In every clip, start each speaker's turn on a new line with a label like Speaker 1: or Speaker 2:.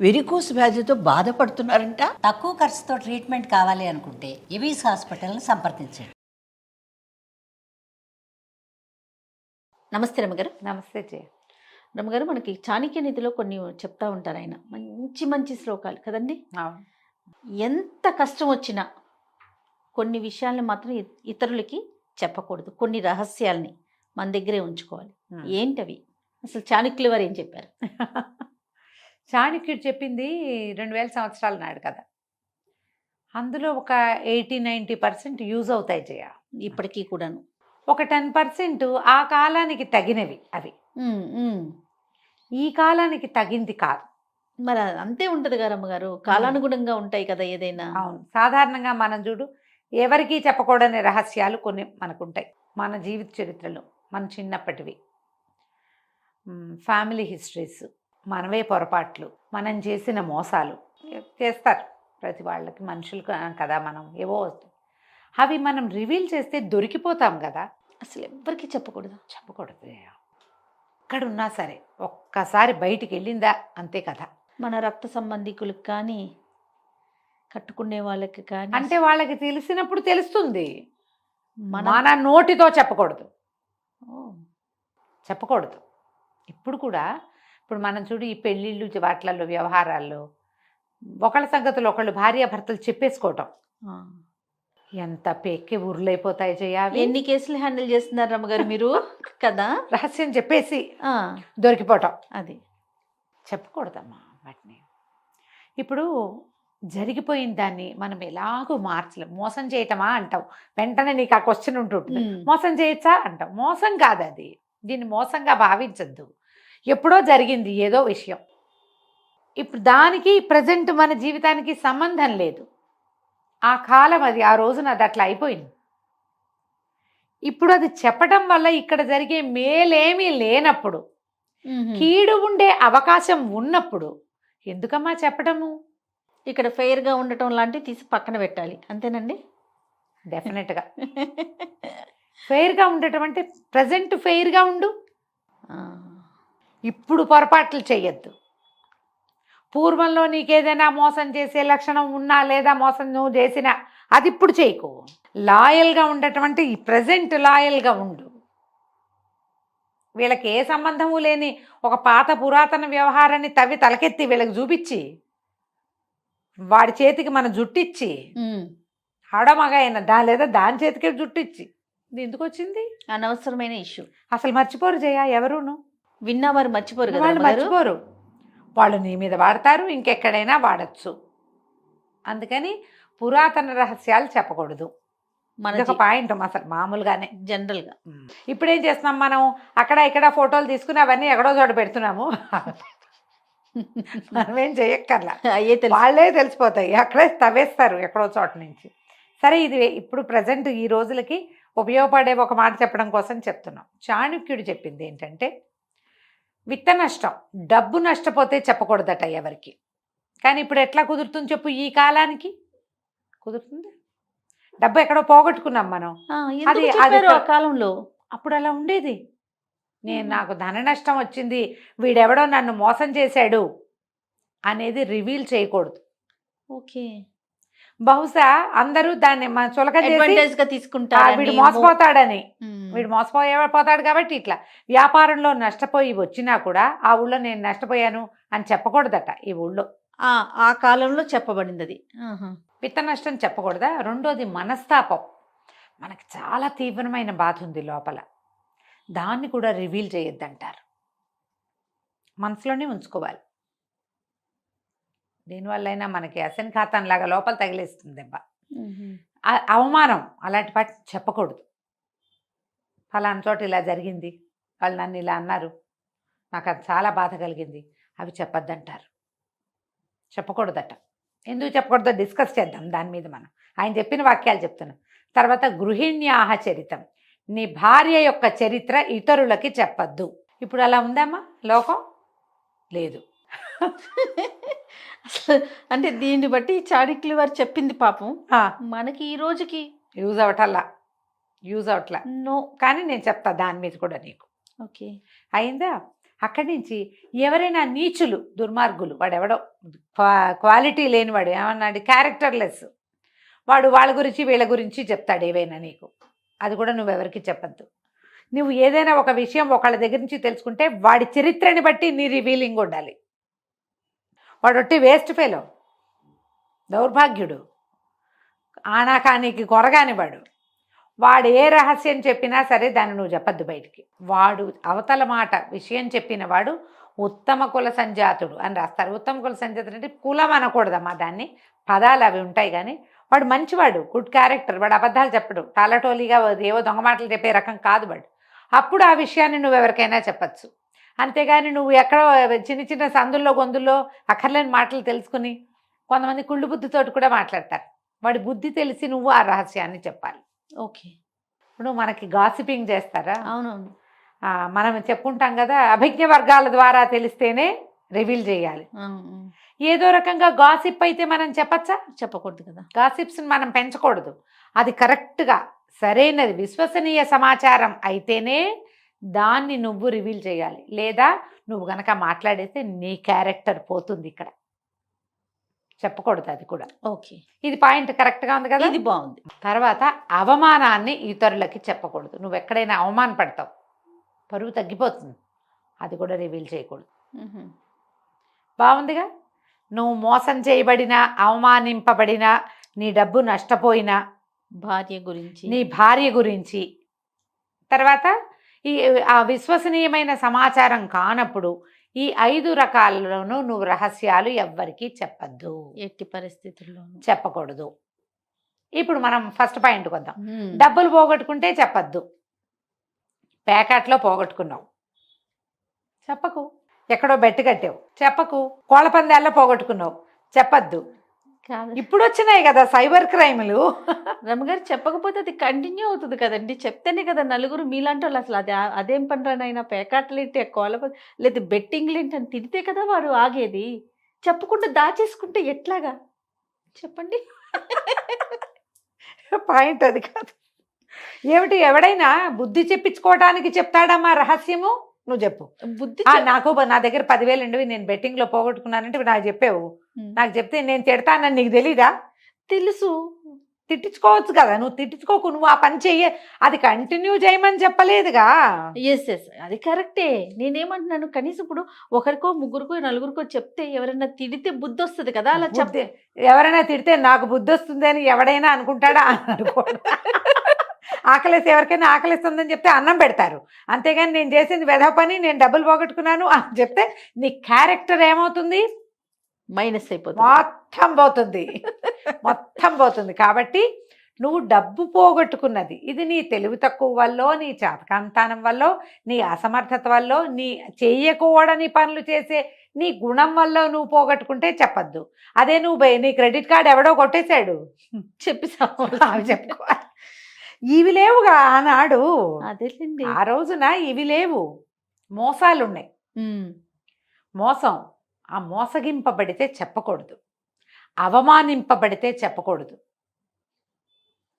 Speaker 1: Varicose వ్యాధితో బాధపడుతున్నారంట.
Speaker 2: తక్కువ ఖర్చుతో ట్రీట్మెంట్ కావాలి అనుకుంటే ఎవిస్ హాస్పిటల్ని సంప్రదించండి.
Speaker 3: నమస్తే రమ్మగారు.
Speaker 4: నమస్తే జయ.
Speaker 3: రమ్మగారు, మనకి చాణక్య నీతిలో కొన్ని చెప్తా ఉంటారు ఆయన, మంచి మంచి శ్లోకాలు కదండి. ఎంత కష్టం వచ్చినా కొన్ని విషయాల్ని మాత్రం ఇతరులకి చెప్పకూడదు, కొన్ని రహస్యాల్ని మన దగ్గరే ఉంచుకోవాలి. ఏంటవి అసలు చాణక్యుల వారు ఏం చెప్పారు?
Speaker 4: చాణక్యుడు చెప్పింది 2000 సంవత్సరాల నాడు కదా, అందులో ఒక 80-90% యూజ్ అవుతాయి జయ.
Speaker 3: ఇప్పటికీ కూడాను
Speaker 4: ఒక 10% ఆ కాలానికి తగినవి అవి, ఈ కాలానికి తగింది కాదు.
Speaker 3: మరి అంతే ఉంటుంది కదా రమ్మగారు, కాలానుగుణంగా ఉంటాయి కదా ఏదైనా.
Speaker 4: అవును, సాధారణంగా మనం చూడు, ఎవరికీ చెప్పకూడని రహస్యాలు కొన్ని మనకుంటాయి మన జీవిత చరిత్రలో. మన చిన్నప్పటివి, ఫ్యామిలీ హిస్టరీస్, మనవే పొరపాట్లు, మనం చేసిన మోసాలు చేస్తారు ప్రతి వాళ్ళకి, మనుషులు కదా మనం, ఏవో వస్తాయి. అవి మనం రివీల్ చేస్తే దొరికిపోతాం కదా.
Speaker 3: అసలు ఎవ్వరికి చెప్పకూడదు.
Speaker 4: చెప్పకూడదు, ఎక్కడున్నా సరే ఒక్కసారి బయటికి వెళ్ళిందా అంతే కదా.
Speaker 3: మన రక్త సంబంధికులకు కానీ, కట్టుకునే వాళ్ళకి కానీ,
Speaker 4: అంటే వాళ్ళకి తెలిసినప్పుడు తెలుస్తుంది. మన నోటితో చెప్పకూడదు, చెప్పకూడదు. ఇప్పుడు కూడా, ఇప్పుడు మనం చూడు, ఈ పెళ్ళిళ్ళు వాటిలలో వ్యవహారాల్లో ఒకళ్ళ సంగతులు ఒకళ్ళు భార్యాభర్తలు చెప్పేసుకోవటం ఎంత పెక్కి ఊర్లైపోతాయి చేయాలి.
Speaker 3: ఎన్ని కేసులు హ్యాండిల్ చేస్తున్నారు రమ్మగారు మీరు కదా.
Speaker 4: రహస్యం చెప్పేసి దొరికిపోవటం,
Speaker 3: అది
Speaker 4: చెప్పకూడదమ్మా వాటిని. ఇప్పుడు జరిగిపోయిన దాన్ని మనం ఎలాగో మార్చలేం. మోసం చేయటమా అంటావు, వెంటనే నీకు ఆ క్వశ్చన్ ఉంటుంటుంది, మోసం చేయొచ్చా అంటావు. మోసం కాదు అది, దీన్ని మోసంగా భావించద్దు. ఎప్పుడో జరిగింది ఏదో విషయం, ఇప్పుడు దానికి ప్రజెంట్ మన జీవితానికి సంబంధం లేదు. ఆ కాలం అది, ఆ రోజున అది అట్లా అయిపోయింది. ఇప్పుడు అది చెప్పటం వల్ల ఇక్కడ జరిగే మేలేమీ లేనప్పుడు, కీడు ఉండే అవకాశం ఉన్నప్పుడు ఎందుకమ్మా చెప్పటము?
Speaker 3: ఇక్కడ ఫెయిర్గా ఉండటం లాంటివి తీసి పక్కన పెట్టాలి, అంతేనండి.
Speaker 4: డెఫినెట్గా ఫెయిర్గా ఉండటం అంటే ప్రజెంట్ ఫెయిర్గా ఉండు, ఇప్పుడు పొరపాట్లు చెయ్యొద్దు. పూర్వంలో నీకేదైనా మోసం చేసే లక్షణం ఉన్నా, లేదా మోసం నువ్వు చేసినా, అది ఇప్పుడు చేయకు. లాయల్గా ఉండటం అంటే ఈ ప్రజెంట్ లాయల్గా ఉండు. వీళ్ళకి ఏ సంబంధము లేని ఒక పాత పురాతన వ్యవహారాన్ని తవ్వి తలకెత్తి వీళ్ళకి చూపించి, వాడి చేతికి మన జుట్టిచ్చి, ఆడమగ అయినా లేదా దాని చేతికి జుట్టిచ్చి, ఇది ఎందుకు వచ్చింది?
Speaker 3: అనవసరమైన ఇష్యూ.
Speaker 4: అసలు మర్చిపోరు జయ, ఎవరును
Speaker 3: విన్నవారు మర్చిపోరు కదా.
Speaker 4: వాళ్ళు మర్చిపోరు, వాళ్ళు నీ మీద వాడతారు, ఇంకెక్కడైనా వాడచ్చు. అందుకని పురాతన రహస్యాలు చెప్పకూడదు. మనకి పాయింట్ అసలు మామూలుగానే
Speaker 3: జనరల్గా.
Speaker 4: ఇప్పుడు ఏం చేస్తున్నాం మనం, అక్కడ ఇక్కడ ఫోటోలు తీసుకుని అవన్నీ ఎక్కడో చోట పెడుతున్నాము. మనమేం చేయక్కర్లా, వాళ్ళే తెలిసిపోతాయి, అక్కడే తవ్వేస్తారు ఎక్కడో చోట నుంచి. సరే, ఇది ఇప్పుడు ప్రజెంట్ ఈ రోజులకి ఉపయోగపడే ఒక మాట చెప్పడం కోసం చెప్తున్నాం. చాణక్యుడు చెప్పింది ఏంటంటే, విత్త నష్టం, డబ్బు నష్టపోతే చెప్పకూడదట ఎవరికి. కానీ ఇప్పుడు ఎట్లా కుదురుతుంది చెప్పు? ఈ కాలానికి కుదురుతుంది. డబ్బు ఎక్కడో పోగొట్టుకున్నాం మనం, అది ఆ కాలంలో అప్పుడు అలా ఉండేది. నాకు ధన నష్టం వచ్చింది, వీడెవడో నన్ను మోసం చేశాడు అనేది రివీల్ చేయకూడదు.
Speaker 3: ఓకే,
Speaker 4: బహుశా అందరూ దాన్ని
Speaker 3: చులకగా తీసుకుంటారు,
Speaker 4: వీడు మోసపోతాడని. వీడు మోసపోతాడు కాబట్టి ఇట్లా వ్యాపారంలో నష్టపోయి వచ్చినా కూడా ఆ ఊళ్ళో నేను నష్టపోయాను అని చెప్పకూడదట. ఈ ఊళ్ళో
Speaker 3: ఆ కాలంలో చెప్పబడింది అది.
Speaker 4: విత్త నష్టం చెప్పకూడదా? రెండోది మనస్తాపం. మనకి చాలా తీవ్రమైన బాధ ఉంది లోపల, దాన్ని కూడా రివీల్ చేయొద్దంటారు. మనసులోనే ఉంచుకోవాలి. దీనివల్లైనా మనకి అసన్ఘాతంలాగా లోపల తగిలేస్తుంది దెబ్బ, అవమానం. అలాంటి వాటి చెప్పకూడదు. ఫలానా చోట ఇలా జరిగింది, వాళ్ళు నన్ను ఇలా అన్నారు, నాకు అది చాలా బాధ కలిగింది, అవి చెప్పొద్దంటారు. చెప్పకూడదట. ఎందుకు చెప్పకూడదో డిస్కస్ చేద్దాం దాని మీద. మనం ఆయన చెప్పిన వాక్యాలు చెప్తున్నాం. తర్వాత గృహిణ్యాహ చరితం, నీ భార్య యొక్క చరిత్ర ఇతరులకి చెప్పద్దు. ఇప్పుడు అలా ఉందమ్మా లోకం? లేదు.
Speaker 3: అసలు అంటే దీన్ని బట్టి చాణక్యుల వారు చెప్పింది పాపం మనకి ఈ రోజుకి
Speaker 4: యూజ్ అవట్లా. నో, కానీ నేను చెప్తా దాని మీద కూడా నీకు.
Speaker 3: ఓకే,
Speaker 4: అయిందా? అక్కడి నుంచి ఎవరైనా నీచులు దుర్మార్గులు వాడెవడో క్వాలిటీ లేనివాడు ఏమన్నాడు క్యారెక్టర్లెస్ వాడు వాళ్ళ గురించి వీళ్ళ గురించి చెప్తాడు ఏవైనా నీకు, అది కూడా నువ్వెవరికి చెప్పద్దు. నువ్వు ఏదైనా ఒక విషయం ఒకళ్ళ దగ్గర నుంచి తెలుసుకుంటే వాడి చరిత్రని బట్టి నీ రివీలింగ్ ఉండాలి. వాడు ఒట్టి వేస్ట్ ఫెలో, దౌర్భాగ్యుడు, ఆనాకానికి కొరగాని వాడు ఏ రహస్యం చెప్పినా సరే దాన్ని నువ్వు చెప్పద్దు బయటికి. వాడు అవతల మాట విషయం చెప్పిన వాడు ఉత్తమ కుల సంజాతుడు అని రాస్తారు. ఉత్తమ కుల సంజాతుడు అంటే కులం అనకూడదమ్మా, దాన్ని పదాలు అవి ఉంటాయి. కానీ వాడు మంచివాడు, గుడ్ క్యారెక్టర్, వాడు అబద్ధాలు చెప్పడు, టాలటోలీగా ఏవో దొంగ మాటలు చెప్పే రకం కాదు వాడు. అప్పుడు ఆ విషయాన్ని నువ్వు ఎవరికైనా చెప్పచ్చు. అంతేగాని నువ్వు ఎక్కడో చిన్న చిన్న సందుల్లో గొంతుల్లో అక్కర్లేని మాటలు తెలుసుకుని కొంతమంది కుళ్ళు బుద్ధితోటి కూడా మాట్లాడతారు. వాడి బుద్ధి తెలిసి నువ్వు ఆ రహస్యాన్ని చెప్పాలి.
Speaker 3: ఓకే.
Speaker 4: ఇప్పుడు మనకి గాసిపింగ్ చేస్తారా?
Speaker 3: అవునవును.
Speaker 4: మనం చెప్పుకుంటాం కదా, అభిజ్ఞ వర్గాల ద్వారా తెలిస్తేనే రివీల్ చేయాలి. ఏదో రకంగా గాసిప్ అయితే మనం చెప్పచ్చా?
Speaker 3: చెప్పకూడదు కదా.
Speaker 4: గాసిప్స్ని మనం పెంచకూడదు. అది కరెక్ట్గా సరైనది విశ్వసనీయ సమాచారం అయితేనే దాన్ని నువ్వు రివీల్ చేయాలి. లేదా నువ్వు గనక మాట్లాడేస్తే నీ క్యారెక్టర్ పోతుంది, ఇక్కడ చెప్పకూడదు అది కూడా.
Speaker 3: ఓకే,
Speaker 4: ఇది పాయింట్ కరెక్ట్గా ఉంది కదా.
Speaker 3: ఇది బాగుంది.
Speaker 4: తర్వాత అవమానాన్ని ఇతరులకి చెప్పకూడదు. నువ్వు ఎక్కడైనా అవమాన పడతావు, పరువు తగ్గిపోతుంది, అది కూడా రివీల్ చేయకూడదు. బాగుందిగా. నువ్వు మోసం చేయబడినా, అవమానింపబడినా, నీ డబ్బు నష్టపోయినా,
Speaker 3: భార్య గురించి,
Speaker 4: నీ భార్య గురించి, తర్వాత ఆ విశ్వసనీయమైన సమాచారం కానప్పుడు ఈ 5 రకాలలోనూ నువ్వు రహస్యాలు ఎవ్వరికీ చెప్పద్దు,
Speaker 3: ఎట్టి పరిస్థితుల్లో
Speaker 4: చెప్పకూడదు. ఇప్పుడు మనం ఫస్ట్ పాయింట్కి వద్దాం. డబ్బులు పోగొట్టుకుంటే చెప్పద్దు. ప్యాకెట్లో పోగొట్టుకున్నావు చెప్పకు. ఎక్కడో బెట్టు కట్టావు చెప్పకు. కోళ్ళ పందాల్లో పోగొట్టుకున్నావు చెప్పద్దు. ఇప్పుడు వచ్చినాయి కదా సైబర్ క్రైమ్లు.
Speaker 3: రమగారు చెప్పకపోతే అది కంటిన్యూ అవుతుంది కదండి. చెప్తేనే కదా నలుగురు మీలాంటి వాళ్ళు అసలు అదేం పనిరానైనా పేకాటలు ఏంటి, కోళ్ళ లేదా బెట్టింగ్లు ఏంటి అని తిడితే కదా వారు ఆగేది. చెప్పకుండా దాచేసుకుంటే ఎట్లాగా చెప్పండి.
Speaker 4: పాయింట్ అది కాదు. ఏమిటి, ఎవడైనా బుద్ధి చెప్పించుకోవడానికి చెప్తాడమ్మా రహస్యము? నువ్వు చెప్పు.
Speaker 3: బుద్ధి
Speaker 4: నాకు నా దగ్గర 10,000 ఉండేవి, నేను బెట్టింగ్లో పోగొట్టుకున్నానంటే నాకు చెప్పావు. నాకు చెప్తే నేను తిడతానని నీకు తెలీదా?
Speaker 3: తెలుసు.
Speaker 4: తిట్టించుకోవచ్చు కదా. నువ్వు తిట్టించుకోకు, నువ్వు ఆ పని చెయ్యి, అది కంటిన్యూ చేయమని చెప్పలేదుగా.
Speaker 3: ఎస్ అది కరెక్టే. నేనేమంటున్నాను, కనీసం ఇప్పుడు ఒకరికో ముగ్గురికో నలుగురికో చెప్తే ఎవరైనా తిడితే బుద్ధి వస్తుంది కదా. అలా చెప్తే
Speaker 4: ఎవరైనా తిడితే నాకు బుద్ధి వస్తుంది అని ఎవడైనా అనుకుంటాడా? అనుకోడు. ఆకలేసి ఎవరికైనా ఆకలిస్తుందని చెప్తే అన్నం పెడతారు. అంతేగాని నేను చేసింది వెధవ పని, నేను డబ్బులు పోగొట్టుకున్నాను అని చెప్తే నీ క్యారెక్టర్ ఏమవుతుంది?
Speaker 3: మైనస్ అయిపోతుంది,
Speaker 4: మొత్తం పోతుంది, మొత్తం పోతుంది. కాబట్టి నువ్వు డబ్బు పోగొట్టుకున్నది ఇది నీ తెలివి తక్కువ వల్ల, నీ చాతకాంతానం వల్ల, నీ అసమర్థత వల్ల, నీ చెయ్యకూడని పనులు చేసే నీ గుణం వల్ల నువ్వు పోగొట్టుకుంటే చెప్పద్దు. అదే నువ్వు నీ క్రెడిట్ కార్డు ఎవడో కొట్టేశాడు
Speaker 3: చెప్పిసావు,
Speaker 4: చెప్పుకోవాలి. ఇవి లేవుగా ఆనాడు.
Speaker 3: అదేండి
Speaker 4: ఆ రోజున ఇవి లేవు, మోసాలు ఉన్నాయి. మోసం, ఆ మోసగింపబడితే చెప్పకూడదు, అవమానింపబడితే చెప్పకూడదు.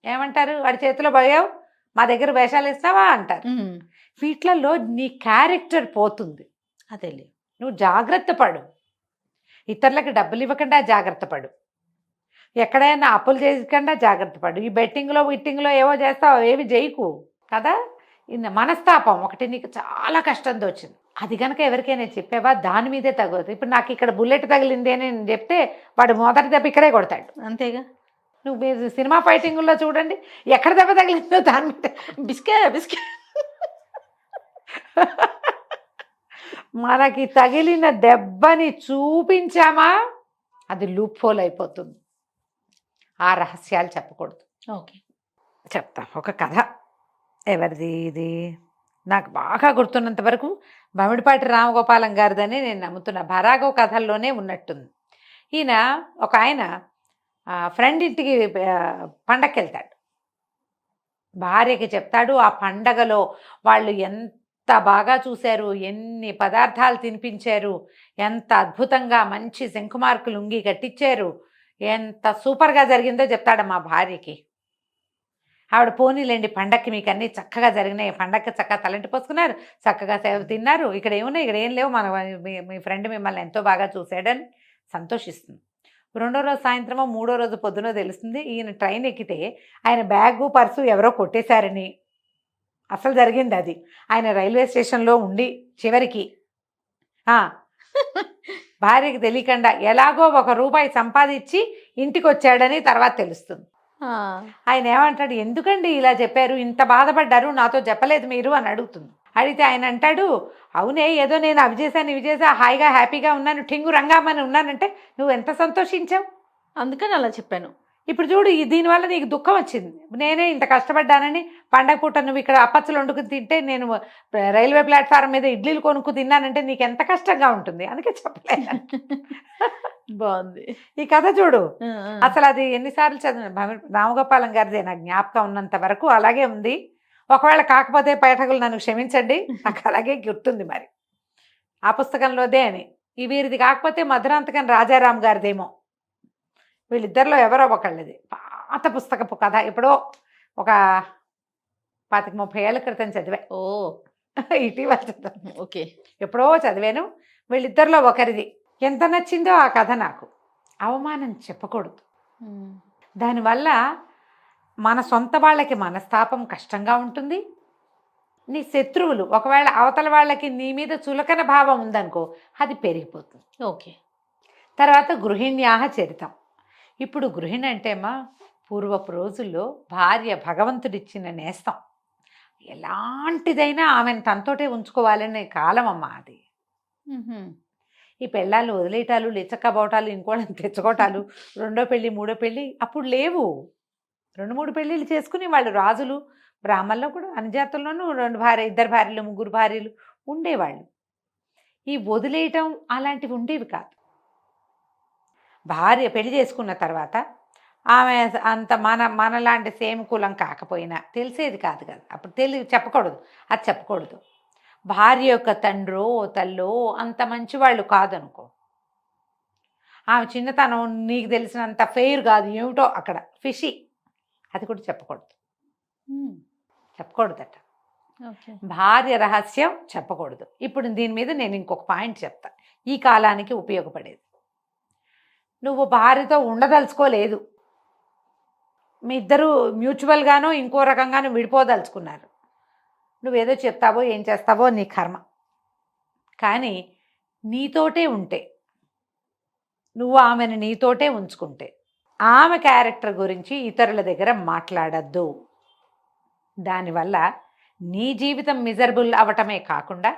Speaker 4: ఏమంటారు, వాడి చేతిలో పోయావు మా దగ్గర వేషాలు ఇస్తావా అంటారు. వీటిలలో నీ క్యారెక్టర్ పోతుంది.
Speaker 3: అదే
Speaker 4: నువ్వు జాగ్రత్త పడు, ఇతరులకు డబ్బులు ఇవ్వకుండా జాగ్రత్త పడు, ఎక్కడైనా అప్పులు చేయకుండా జాగ్రత్త పడు. ఈ బెట్టింగ్లో విట్టింగ్లో ఏవో చేస్తావు, ఏవి చేయకు కదా. మనస్తాపం ఒకటి నీకు చాలా కష్టంతో వచ్చింది, అది కనుక ఎవరికైనా చెప్పావా దాని మీదే తగ్గదు. ఇప్పుడు నాకు ఇక్కడ బుల్లెట్ తగిలింది అని నేను చెప్తే వాడు మొదటి దెబ్బ ఇక్కడే కొడతాడు.
Speaker 3: అంతేగా.
Speaker 4: నువ్వు మీరు సినిమా ఫైటింగ్లో చూడండి, ఎక్కడ దెబ్బ తగిలిందో దాని మీద బిస్కే. మనకి తగిలిన దెబ్బని చూపించామా అది లూప్ హోల్ అయిపోతుంది. ఆ రహస్యాలు చెప్పకూడదు.
Speaker 3: ఓకే,
Speaker 4: చెప్తా ఒక కథ. ఎవరిది ఇది? నాకు బాగా గుర్తున్నంత వరకు బమిడిపాటి రామగోపాలం గారిదని నేను నమ్ముతున్నా. భరాగో కథల్లోనే ఉన్నట్టుంది. ఈయన ఒక ఆయన ఫ్రెండ్ ఇంటికి పండగకి వెళ్తాడు. భార్యకి చెప్తాడు ఆ పండగలో వాళ్ళు ఎంత బాగా చూశారు, ఎన్ని పదార్థాలు తినిపించారు, ఎంత అద్భుతంగా మంచి శంకుమార్కు లుంగి కట్టించారు, ఎంత సూపర్గా జరిగిందో చెప్తాడు మా భార్యకి. ఆవిడ పోనీలేండి పండక్కి మీకు అన్నీ చక్కగా జరిగినాయి, పండక్కి చక్కగా తలంటి పోసుకున్నారు, చక్కగా సేవ తిన్నారు, ఇక్కడ ఏమున్నాయి, ఇక్కడ ఏం లేవు, మన మీ ఫ్రెండ్ మిమ్మల్ని ఎంతో బాగా చూశాడని సంతోషిస్తుంది. రెండో రోజు సాయంత్రమో మూడో రోజు పొద్దునో తెలుస్తుంది ఈయన ట్రైన్ ఎక్కితే ఆయన బ్యాగు పర్సు ఎవరో కొట్టేశారని. అసలు జరిగింది అది. ఆయన రైల్వే స్టేషన్లో ఉండి చివరికి భార్యకి తెలియకుండా ఎలాగో ₹1 సంపాదించి ఇంటికి వచ్చాడని తర్వాత తెలుస్తుంది. ఆయన ఏమంటాడు, ఎందుకండి ఇలా చెప్పారు, ఇంత బాధపడ్డారు, నాతో చెప్పలేదు మీరు అని అడుగుతుంది. అడిగితే ఆయన అంటాడు, అవునే ఏదో నేను అవి చేశాను ఇవి చేసా హాయిగా హ్యాపీగా ఉన్నాను, ఠింగు రంగామని ఉన్నానంటే నువ్వు ఎంత సంతోషించావు.
Speaker 3: అందుకని అలా చెప్పాను.
Speaker 4: ఇప్పుడు చూడు దీనివల్ల నీకు దుఃఖం వచ్చింది. నేనే ఇంత కష్టపడ్డానని పండగ పూట నువ్వు ఇక్కడ అప్పచ్చులు వండుకుని తింటే నేను రైల్వే ప్లాట్ఫారం మీద ఇడ్లీలు కొనుక్కు తిన్నానంటే నీకు ఎంత కష్టంగా ఉంటుంది. అందుకే చెప్పలేదు.
Speaker 3: బాగుంది
Speaker 4: ఈ కథ చూడు. అసలు అది ఎన్నిసార్లు చదివిన రామగోపాలం గారిదే నా జ్ఞాపకం ఉన్నంత వరకు అలాగే ఉంది. ఒకవేళ కాకపోతే పైఠకులు నన్ను క్షమించండి, నాకు అలాగే గుర్తుంది. మరి ఆ పుస్తకంలోదే అని. ఈ వీరిది కాకపోతే మధురాంతకం రాజారాం గారిదేమో. వీళ్ళిద్దరిలో ఎవరో ఒకళ్ళది పాత పుస్తకపు కథ. ఎప్పుడో ఒక 25-30 ఏళ్ల క్రితం చదివా. ఇటీవల చదివాను.
Speaker 3: ఓకే,
Speaker 4: ఎప్పుడో చదివాను. వీళ్ళిద్దరిలో ఒకరిది. ఎంత నచ్చిందో ఆ కథ నాకు. అవమానం చెప్పకూడదు. దానివల్ల మన సొంత వాళ్ళకి మనస్తాపం కష్టంగా ఉంటుంది. నీ శత్రువులు ఒకవేళ అవతల వాళ్ళకి నీ మీద చులకన భావం ఉందనుకో, అది పెరిగిపోతుంది.
Speaker 3: ఓకే.
Speaker 4: తర్వాత గృహిణ్యాహ చరితం. ఇప్పుడు గృహిణి అంటేమా పూర్వపు రోజుల్లో భార్య భగవంతుడిచ్చిన నేస్తం. ఎలాంటిదైనా ఆమెను తనతోటే ఉంచుకోవాలనే కాలం అమ్మా అది. ఈ పెళ్ళాలు వదిలేయటాలు, లేచక్కబోటాలు, ఇంకోళ్ళని తెచ్చుకోవటాలు, రెండో పెళ్ళి మూడో పెళ్ళి అప్పుడు లేవు. 2-3 పెళ్ళిళ్ళు చేసుకుని వాళ్ళు రాజులు బ్రాహ్మణుల్లో కూడా అన్ని జాతుల్లోనూ 2 భార్యలు 3 భార్యలు ఉండేవాళ్ళు. ఈ వదిలేయటం అలాంటివి ఉండేవి కాదు. భార్య పెళ్లి చేసుకున్న తర్వాత ఆమె అంత మనలాంటి సేమ్ కులం కాకపోయినా తెలిసేది కాదు కదా. అప్పుడు చెప్పకూడదు, అది చెప్పకూడదు. భార్య యొక్క తండ్రో తల్లో అంత మంచివాళ్ళు కాదనుకో, ఆమె చిన్నతనం నీకు తెలిసినంత ఫెయిర్ కాదు, ఏమిటో అక్కడ ఫిషి, అది కూడా చెప్పకూడదు. చెప్పకూడదట. భార్య రహస్యం చెప్పకూడదు. ఇప్పుడు దీని మీద నేను ఇంకొక పాయింట్ చెప్తా, ఈ కాలానికి ఉపయోగపడేది. నువ్వు భార్యతో ఉండదలుచుకోలేదు, మీ ఇద్దరు మ్యూచువల్గానో ఇంకో రకంగానో విడిపోదలుచుకున్నారు. నువ్వేదో చెప్తావో ఏం చేస్తావో నీ కర్మ. కానీ నీతోటే ఉంటే, నువ్వు ఆమెను నీతోటే ఉంచుకుంటే, ఆమె క్యారెక్టర్ గురించి ఇతరుల దగ్గర మాట్లాడద్దు. దానివల్ల నీ జీవితం మిజరబుల్ అవ్వటమే కాకుండా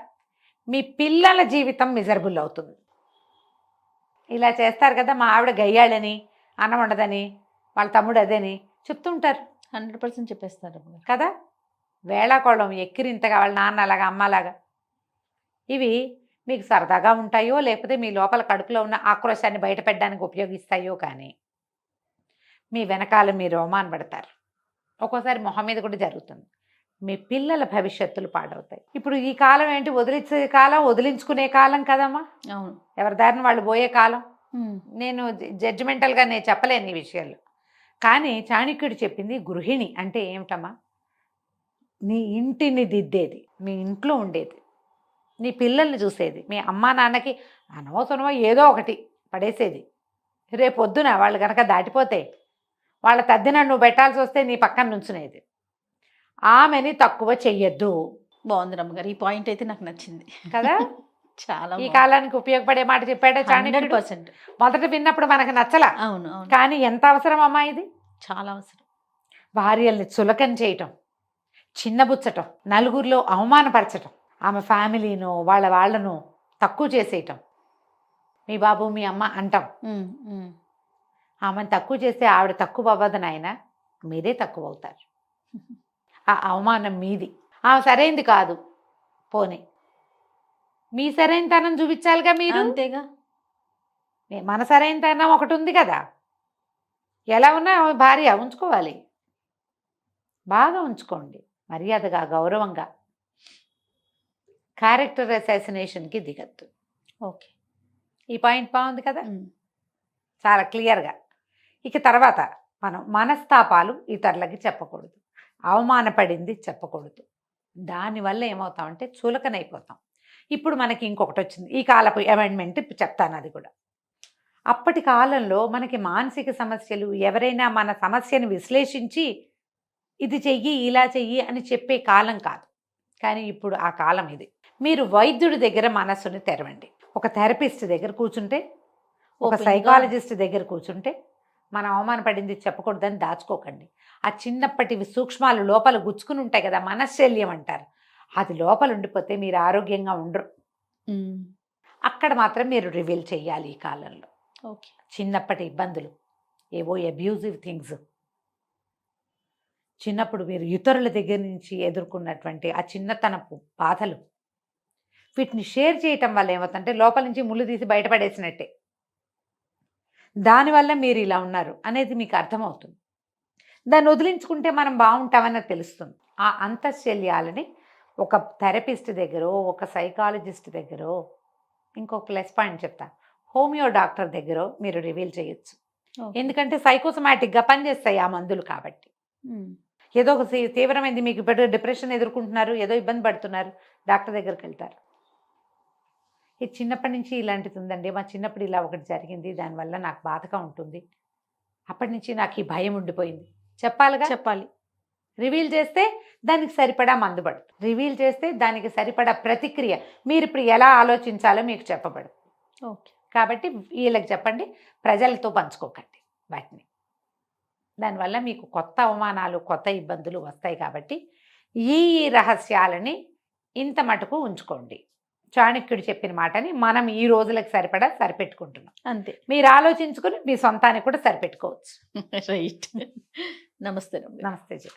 Speaker 4: మీ పిల్లల జీవితం మిజరబుల్ అవుతుంది. ఇలా చేస్తారు కదా, మా ఆవిడ గయ్యాళని, అన్నం ఉండదని, వాళ్ళ తమ్ముడు అదేని చెప్తుంటారు.
Speaker 3: 100% చెప్పేస్తారు
Speaker 4: కదా. వేళాకోళం ఎక్కిరింతగా వాళ్ళ నాన్న అలాగా అమ్మలాగా. ఇవి మీకు సరదాగా ఉంటాయో లేకపోతే మీ లోపల కడుపులో ఉన్న ఆక్రోశాన్ని బయటపెట్టడానికి ఉపయోగిస్తాయో కానీ మీ వెనకాల మీరు అవమానపడతారు. ఒక్కోసారి మొహం మీద కూడా జరుగుతుంది. మీ పిల్లల భవిష్యత్తులు పాడవుతాయి. ఇప్పుడు ఈ కాలం ఏంటి, వదిలించే కాలం, వదిలించుకునే కాలం కదమ్మా.
Speaker 3: అవును,
Speaker 4: ఎవరి దారిని వాళ్ళు పోయే కాలం. నేను జడ్జిమెంటల్గా నేను చెప్పలేను ఈ విషయాల్లో. కానీ చాణక్యుడు చెప్పింది గృహిణి అంటే ఏమిటమ్మా, నీ ఇంటిని దిద్దేది, మీ ఇంట్లో ఉండేది, నీ పిల్లల్ని చూసేది, మీ అమ్మా నాన్నకి అనవసరమో ఏదో ఒకటి పడేసేది. రేపొద్దున వాళ్ళు కనుక దాటిపోతే వాళ్ళ తద్దిన నువ్వు పెట్టాల్సి వస్తే నీ పక్కన నుంచునేది. ఆమెని తక్కువ చెయ్యొద్దు.
Speaker 3: బాగుంది రమ్మగారు, ఈ పాయింట్ అయితే నాకు నచ్చింది
Speaker 4: కదా.
Speaker 3: చాలా
Speaker 4: ఈ కాలానికి ఉపయోగపడే మాట చెప్పాడే చాణక్యుడు.
Speaker 3: 100%.
Speaker 4: మొదట విన్నప్పుడు మనకు నచ్చలా.
Speaker 3: అవును అవును,
Speaker 4: కానీ ఎంత అవసరం అమ్మా ఇది.
Speaker 3: చాలా అవసరం.
Speaker 4: భార్యల్ని చులకన చేయటం, చిన్నబుచ్చటం, నలుగురిలో అవమానపరచటం, ఆమె ఫ్యామిలీను వాళ్ళను తక్కువ చేసేయటం, మీ బాబు మీ అమ్మ అంటాం. ఆమెను తక్కువ చేస్తే ఆవిడ తక్కువ అవ్వదు నాయన, మీరే తక్కువ అవుతారు. ఆ అవమానం మీది. ఆమె సరైంది కాదు, పోనీ మీ సరైనతనం చూపించాలిగా మీరు.
Speaker 3: అంతేగా,
Speaker 4: మన సరైనతనం ఒకటి ఉంది కదా. ఎలా ఉన్నా భార్య ఉంచుకోవాలి, బాగా ఉంచుకోండి, మర్యాదగా గౌరవంగా. క్యారెక్టర్ అసాసినేషన్కి దిగద్దు.
Speaker 3: ఓకే,
Speaker 4: ఈ పాయింట్ బాగుంది కదా, చాలా క్లియర్గా. ఇక తర్వాత మనం మనస్తాపాలు ఇతరులకి చెప్పకూడదు. అవమానపడింది చెప్పకూడదు. దానివల్ల ఏమవుతామంటే చులకనైపోతాం. ఇప్పుడు మనకి ఇంకొకటి వచ్చింది, ఈ కాలపు అమెండ్మెంట్ ఇప్పుడు చెప్తాను అది కూడా. అప్పటి కాలంలో మనకి మానసిక సమస్యలు, ఎవరైనా మన సమస్యను విశ్లేషించి ఇది చెయ్యి ఇలా చెయ్యి అని చెప్పే కాలం కాదు. కానీ ఇప్పుడు ఆ కాలం ఇది. మీరు వైద్యుడి దగ్గర మనస్సుని తెరవండి. ఒక థెరపిస్ట్ దగ్గర కూర్చుంటే, ఒక సైకాలజిస్ట్ దగ్గర కూర్చుంటే, మనం అవమానపడింది చెప్పకూడదని దాచుకోకండి. ఆ చిన్నప్పటి సూక్ష్మాలు లోపల గుచ్చుకుని ఉంటాయి కదా, మనశ్శల్యం అంటారు, అది లోపల ఉండిపోతే మీరు ఆరోగ్యంగా ఉండరు. అక్కడ మాత్రం మీరు రివీల్ చేయాలి ఈ కాలంలో.
Speaker 3: ఓకే.
Speaker 4: చిన్నప్పటి ఇబ్బందులు, ఏవో అబ్యూజివ్ థింగ్స్, చిన్నప్పుడు మీరు ఇతరుల దగ్గర నుంచి ఎదుర్కొన్నటువంటి ఆ చిన్నతనపు బాధలు, వీటిని షేర్ చేయటం వల్ల ఏమవుతుందంటే లోపల నుంచి ముళ్ళు తీసి బయటపడేసినట్టే. దానివల్ల మీరు ఇలా ఉన్నారు అనేది మీకు అర్థమవుతుంది. దాన్ని వదిలించుకుంటే మనం బాగుంటామని తెలుస్తుంది. ఆ అంతఃశల్యాలని ఒక థెరపిస్ట్ దగ్గర, ఒక సైకాలజిస్ట్ దగ్గర, ఇంకొక ప్లస్ పాయింట్ చెప్తా, హోమియో డాక్టర్ దగ్గర మీరు రివీల్ చేయొచ్చు. ఎందుకంటే సైకోసమాటిక్గా పనిచేస్తాయి ఆ మందులు కాబట్టి. ఏదో ఒక తీవ్రమైంది, మీకు ఇప్పుడు డిప్రెషన్ ఎదుర్కొంటున్నారు, ఏదో ఇబ్బంది పడుతున్నారు, డాక్టర్ దగ్గరికి వెళ్తారు. ఇది చిన్నప్పటి నుంచి ఇలాంటిది ఉందండి, మా చిన్నప్పుడు ఇలా ఒకటి జరిగింది, దానివల్ల నాకు బాధగా ఉంటుంది, అప్పటి నుంచి నాకు ఈ భయం ఉండిపోయింది, చెప్పాలి. రివీల్ చేస్తే దానికి సరిపడా మందు పడుతుంది. రివీల్ చేస్తే దానికి సరిపడా ప్రతిక్రియ, మీరు ఇప్పుడు ఎలా ఆలోచించాలో మీకు చెప్పబడదు.
Speaker 3: ఓకే.
Speaker 4: కాబట్టి వీళ్ళకి చెప్పండి, ప్రజలతో పంచుకోకండి వాటిని. దానివల్ల మీకు కొత్త అవమానాలు, కొత్త ఇబ్బందులు వస్తాయి. కాబట్టి ఈ రహస్యాలని ఇంత మటుకు ఉంచుకోండి. చాణక్యుడు చెప్పిన మాటని మనం ఈ రోజులకు సరిపడా సరిపెట్టుకుంటున్నాం.
Speaker 3: అంతే.
Speaker 4: మీరు ఆలోచించుకుని మీ సొంతానికి కూడా సరిపెట్టుకోవచ్చు.
Speaker 3: రైట్. నమస్తే.
Speaker 4: నమస్తే జీ.